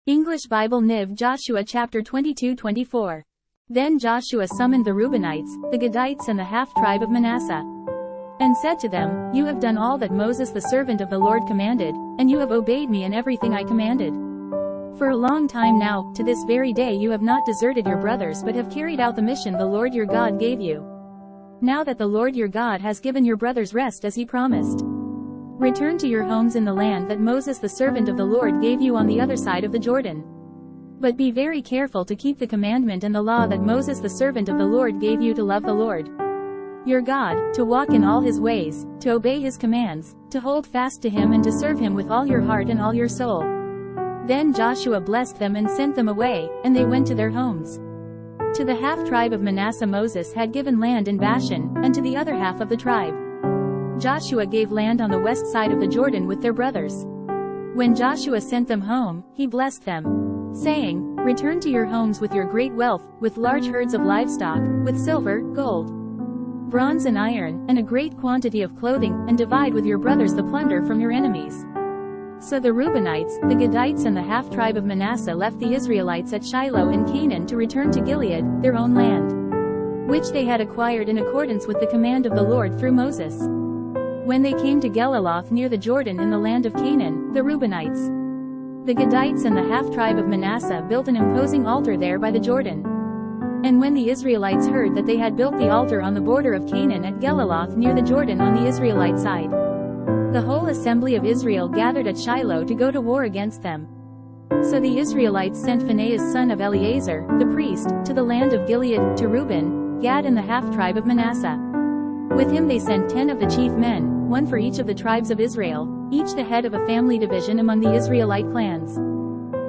English Bible NIV Joshua chapter 22-24. Then Joshua summoned the Reubenites, the Gadites and the half-tribe of Manasseh, and said to them, You have done all that Moses the servant of the Lord commanded, and you have obeyed me in everything I commanded. For a long time now, to this very day you have not deserted your brothers but have carried out the mission the Lord your God gave you. Now that the Lord your God has given your brothers rest as he promised, return to your homes in the land that Moses the servant of the Lord gave you on the other side of the Jordan. But be very careful to keep the commandment and the law that Moses the servant of the Lord gave you, to love the Lord your God, to walk in all his ways, to obey his commands, to hold fast to him and to serve him with all your heart and all your soul. Then Joshua blessed them and sent them away, and they went to their homes. To the half-tribe of Manasseh Moses had given land in Bashan, and to the other half of the tribe Joshua gave land on the west side of the Jordan with their brothers. When Joshua sent them home, he blessed them, saying, Return to your homes with your great wealth, with large herds of livestock, with silver, gold, bronze and iron, and a great quantity of clothing, and divide with your brothers the plunder from your enemies. So the Reubenites, the Gadites and the half-tribe of Manasseh left the Israelites at Shiloh in Canaan to return to Gilead, their own land, which they had acquired in accordance with the command of the Lord through Moses. When they came to Geliloth near the Jordan in the land of Canaan, the Reubenites, the Gadites and the half-tribe of Manasseh built an imposing altar there by the Jordan. And when the Israelites heard that they had built the altar on the border of Canaan at Geliloth near the Jordan on the Israelite side, the whole assembly of Israel gathered at Shiloh to go to war against them. So the Israelites sent Phinehas son of Eleazar, the priest, to the land of Gilead, to Reuben, Gad and the half-tribe of Manasseh. With him they sent 10 of the chief men, one for each of the tribes of Israel, each the head of a family division among the Israelite clans.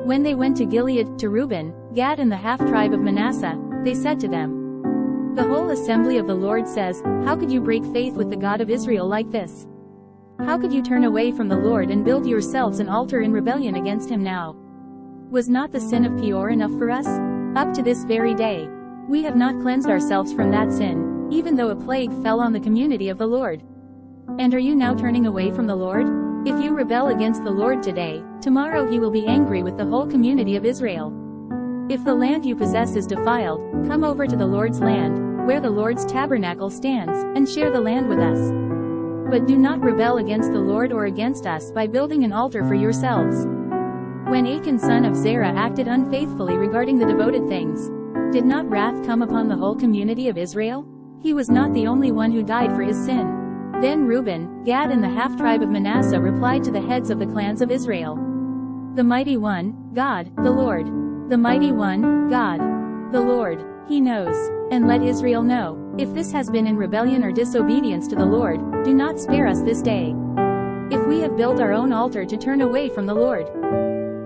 When they went to Gilead, to Reuben, Gad and the half-tribe of Manasseh, they said to them, The whole assembly of the Lord says, How could you break faith with the God of Israel like this? How could you turn away from the Lord and build yourselves an altar in rebellion against him now? Was not the sin of Peor enough for us? Up to this very day, we have not cleansed ourselves from that sin, even though a plague fell on the community of the Lord. And are you now turning away from the Lord? If you rebel against the Lord today, tomorrow he will be angry with the whole community of Israel. If the land you possess is defiled, come over to the Lord's land, where the Lord's tabernacle stands, and share the land with us. But do not rebel against the Lord or against us by building an altar for yourselves. When Achan son of Zerah acted unfaithfully regarding the devoted things, did not wrath come upon the whole community of Israel? He was not the only one who died for his sin. Then Reuben, Gad and the half-tribe of Manasseh replied to the heads of the clans of Israel, The mighty one, God, the Lord. The mighty one, God, the Lord, he knows. And let Israel know, if this has been in rebellion or disobedience to the Lord, do not spare us this day. If we have built our own altar to turn away from the Lord,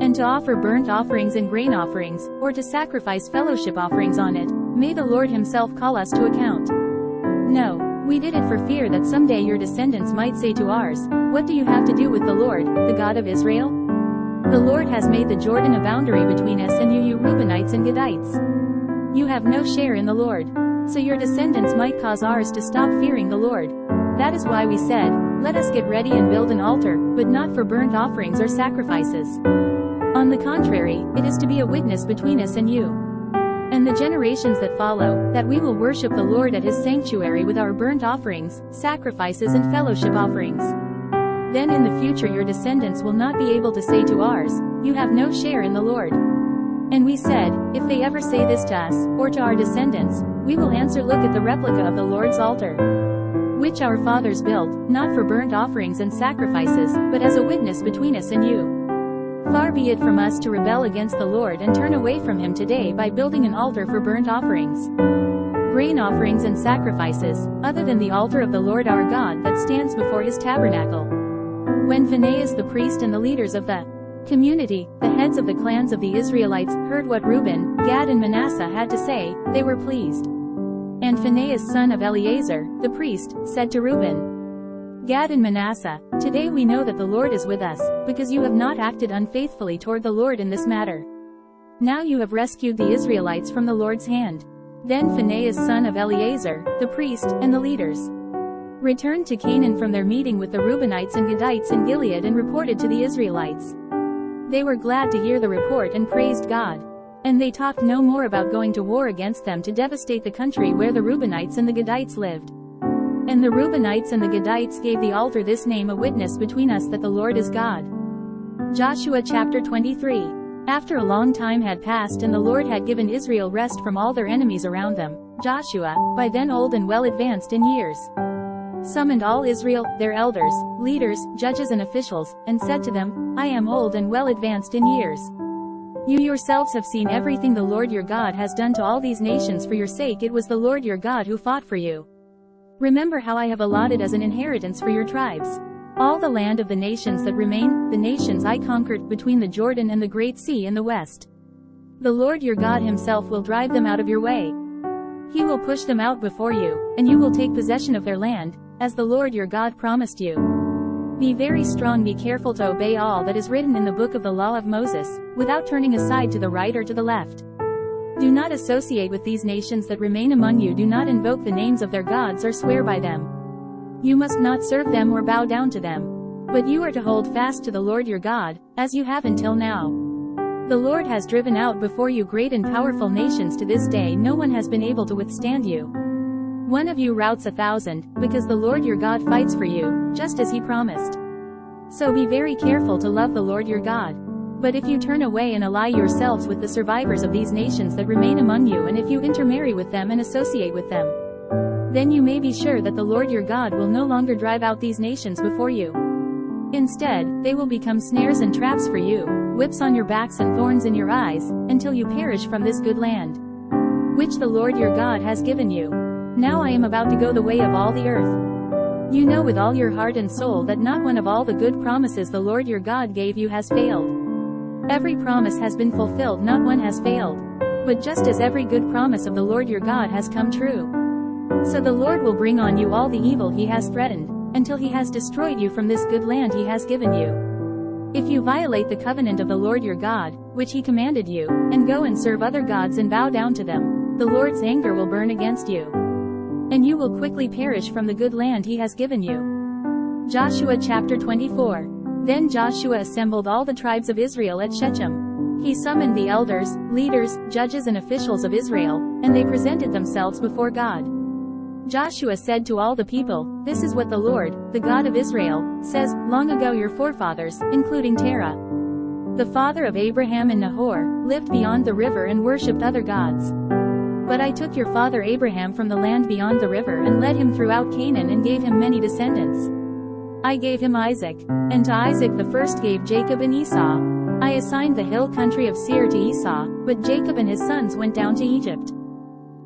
and to offer burnt offerings and grain offerings, or to sacrifice fellowship offerings on it, may the Lord himself call us to account. No, we did it for fear that someday your descendants might say to ours, What do you have to do with the Lord, the God of Israel? The Lord has made the Jordan a boundary between us and you Reubenites and Gadites. You have no share in the Lord. So your descendants might cause ours to stop fearing the Lord. That is why we said, Let us get ready and build an altar, but not for burnt offerings or sacrifices. On the contrary, it is to be a witness between us and you, and the generations that follow, that we will worship the Lord at his sanctuary with our burnt offerings, sacrifices and fellowship offerings. Then in the future your descendants will not be able to say to ours, You have no share in the Lord. And we said, If they ever say this to us, or to our descendants, we will answer, Look at the replica of the Lord's altar, which our fathers built, not for burnt offerings and sacrifices, but as a witness between us and you. Far be it from us to rebel against the Lord and turn away from him today by building an altar for burnt offerings, grain offerings and sacrifices, other than the altar of the Lord our God that stands before his tabernacle. When Phinehas the priest and the leaders of the community, the heads of the clans of the Israelites, heard what Reuben, Gad and Manasseh had to say, they were pleased. And Phinehas son of Eleazar, the priest, said to Reuben, Gad and Manasseh, Today we know that the Lord is with us, because you have not acted unfaithfully toward the Lord in this matter. Now you have rescued the Israelites from the Lord's hand. Then Phinehas son of Eleazar, the priest, and the leaders returned to Canaan from their meeting with the Reubenites and Gadites in Gilead and reported to the Israelites, They were glad to hear the report and praised God. And they talked no more about going to war against them to devastate the country where the Reubenites and the Gadites lived. And the Reubenites and the Gadites gave the altar this name, a witness between us that the Lord is God. Joshua chapter 23. After a long time had passed and the Lord had given Israel rest from all their enemies around them, Joshua, by then old and well advanced in years, summoned all Israel, their elders, leaders, judges and officials, and said to them, I am old and well advanced in years. You yourselves have seen everything the Lord your God has done to all these nations for your sake. It was the Lord your God who fought for you. Remember how I have allotted as an inheritance for your tribes all the land of the nations that remain, the nations I conquered between the Jordan and the Great Sea in the west. The Lord your God himself will drive them out of your way. He will push them out before you, and you will take possession of their land, as the Lord your God promised you. Be very strong, be careful to obey all that is written in the book of the law of Moses, without turning aside to the right or to the left. Do not associate with these nations that remain among you. Do not invoke the names of their gods or swear by them. You must not serve them or bow down to them. But you are to hold fast to the Lord your God, as you have until now. The Lord has driven out before you great and powerful nations. To this day no one has been able to withstand you. One of you routs 1,000, because the Lord your God fights for you, just as he promised. So be very careful to love the Lord your God. But if you turn away and ally yourselves with the survivors of these nations that remain among you, and if you intermarry with them and associate with them, then you may be sure that the Lord your God will no longer drive out these nations before you. Instead, they will become snares and traps for you, whips on your backs and thorns in your eyes, until you perish from this good land, which the Lord your God has given you. Now I am about to go the way of all the earth. You know with all your heart and soul that not one of all the good promises the Lord your God gave you has failed. Every promise has been fulfilled, not one has failed. But just as every good promise of the Lord your God has come true, so the Lord will bring on you all the evil he has threatened, until he has destroyed you from this good land he has given you. If you violate the covenant of the Lord your God, which he commanded you, and go and serve other gods and bow down to them, the Lord's anger will burn against you, and you will quickly perish from the good land he has given you. Joshua chapter 24. Then Joshua assembled all the tribes of Israel at Shechem. He summoned the elders, leaders, judges and officials of Israel, and they presented themselves before God. Joshua said to all the people, This is what the Lord, the God of Israel, says, Long ago your forefathers, including Terah, the father of Abraham and Nahor, lived beyond the river and worshipped other gods. But I took your father Abraham from the land beyond the river and led him throughout Canaan and gave him many descendants. I gave him Isaac, and to Isaac the first gave Jacob and Esau. I assigned the hill country of Seir to Esau, but Jacob and his sons went down to Egypt.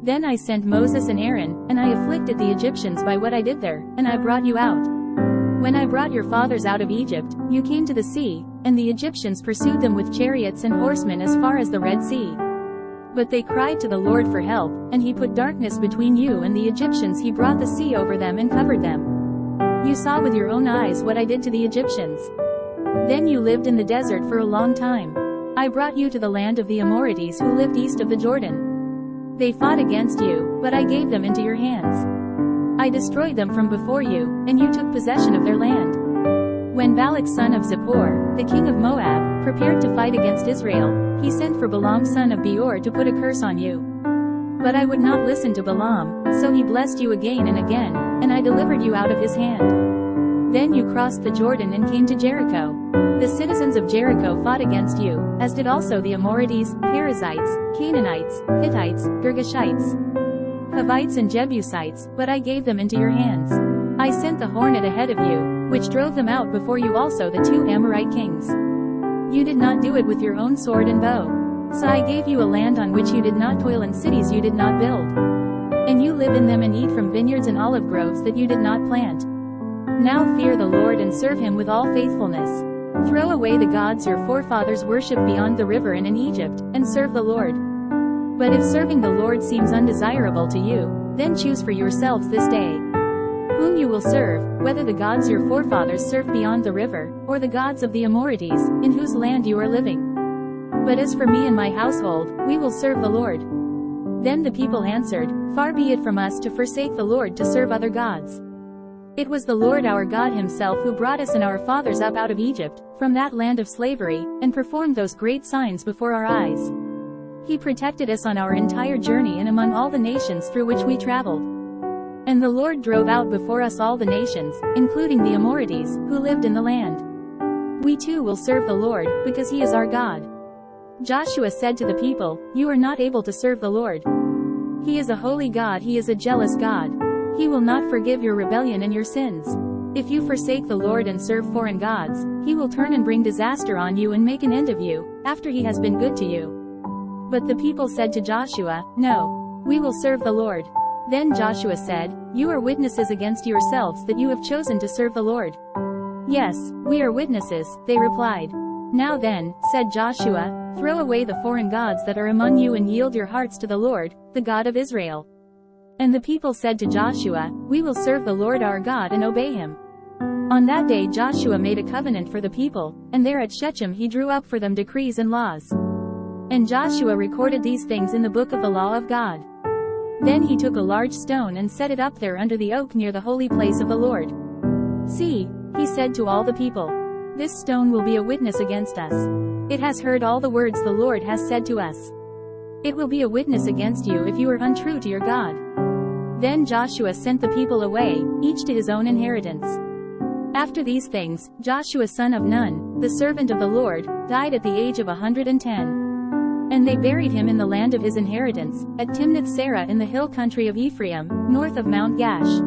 Then I sent Moses and Aaron, and I afflicted the Egyptians by what I did there, and I brought you out. When I brought your fathers out of Egypt, you came to the sea, and the Egyptians pursued them with chariots and horsemen as far as the Red Sea. But they cried to the Lord for help, and he put darkness between you and the Egyptians. He brought the sea over them and covered them. You saw with your own eyes what I did to the Egyptians. Then you lived in the desert for a long time. I brought you to the land of the Amorites who lived east of the Jordan. They fought against you, but I gave them into your hands. I destroyed them from before you, and you took possession of their land. When Balak son of Zippor, the king of Moab, prepared to fight against Israel, he sent for Balaam son of Beor to put a curse on you. But I would not listen to Balaam, so he blessed you again and again, and I delivered you out of his hand. Then you crossed the Jordan and came to Jericho. The citizens of Jericho fought against you, as did also the Amorites, Perizzites, Canaanites, Hittites, Girgashites, Hivites and Jebusites, but I gave them into your hands. I sent the hornet ahead of you, which drove them out before you, also the 2 Amorite kings. You did not do it with your own sword and bow. So I gave you a land on which you did not toil and cities you did not build. And you live in them and eat from vineyards and olive groves that you did not plant. Now fear the Lord and serve him with all faithfulness. Throw away the gods your forefathers worshipped beyond the river and in Egypt, and serve the Lord. But if serving the Lord seems undesirable to you, then choose for yourselves this day whom you will serve, whether the gods your forefathers served beyond the river, or the gods of the Amorites, in whose land you are living. But as for me and my household, we will serve the Lord. Then the people answered, Far be it from us to forsake the Lord to serve other gods. It was the Lord our God himself who brought us and our fathers up out of Egypt, from that land of slavery, and performed those great signs before our eyes. He protected us on our entire journey and among all the nations through which we traveled. And the Lord drove out before us all the nations, including the Amorites, who lived in the land. We too will serve the Lord, because he is our God. Joshua said to the people, "You are not able to serve the Lord. He is a holy God, he is a jealous God. He will not forgive your rebellion and your sins. If you forsake the Lord and serve foreign gods, he will turn and bring disaster on you and make an end of you, after he has been good to you." But the people said to Joshua, "No, we will serve the Lord." Then Joshua said, "You are witnesses against yourselves that you have chosen to serve the Lord." "Yes, we are witnesses," they replied. "Now then," said Joshua, "throw away the foreign gods that are among you and yield your hearts to the Lord, the God of Israel." And the people said to Joshua, "We will serve the Lord our God and obey him." On that day Joshua made a covenant for the people, and there at Shechem he drew up for them decrees and laws. And Joshua recorded these things in the book of the law of God. Then he took a large stone and set it up there under the oak near the holy place of the Lord. "See," he said to all the people, "this stone will be a witness against us. It has heard all the words the Lord has said to us. It will be a witness against you if you are untrue to your God." Then Joshua sent the people away, each to his own inheritance. After these things, Joshua son of Nun, the servant of the Lord, died at the age of 110. And they buried him in the land of his inheritance, at Timnath-Serah in the hill country of Ephraim, north of Mount Gash.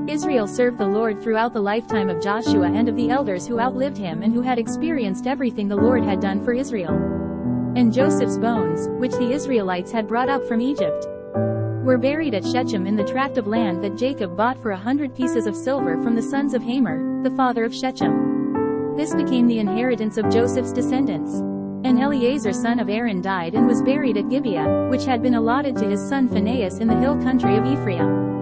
Israel served the Lord throughout the lifetime of Joshua and of the elders who outlived him and who had experienced everything the Lord had done for Israel. And Joseph's bones, which the Israelites had brought up from Egypt, were buried at Shechem in the tract of land that Jacob bought for 100 pieces of silver from the sons of Hamor, the father of Shechem. This became the inheritance of Joseph's descendants. And Eleazar son of Aaron died and was buried at Gibeah, which had been allotted to his son Phinehas in the hill country of Ephraim.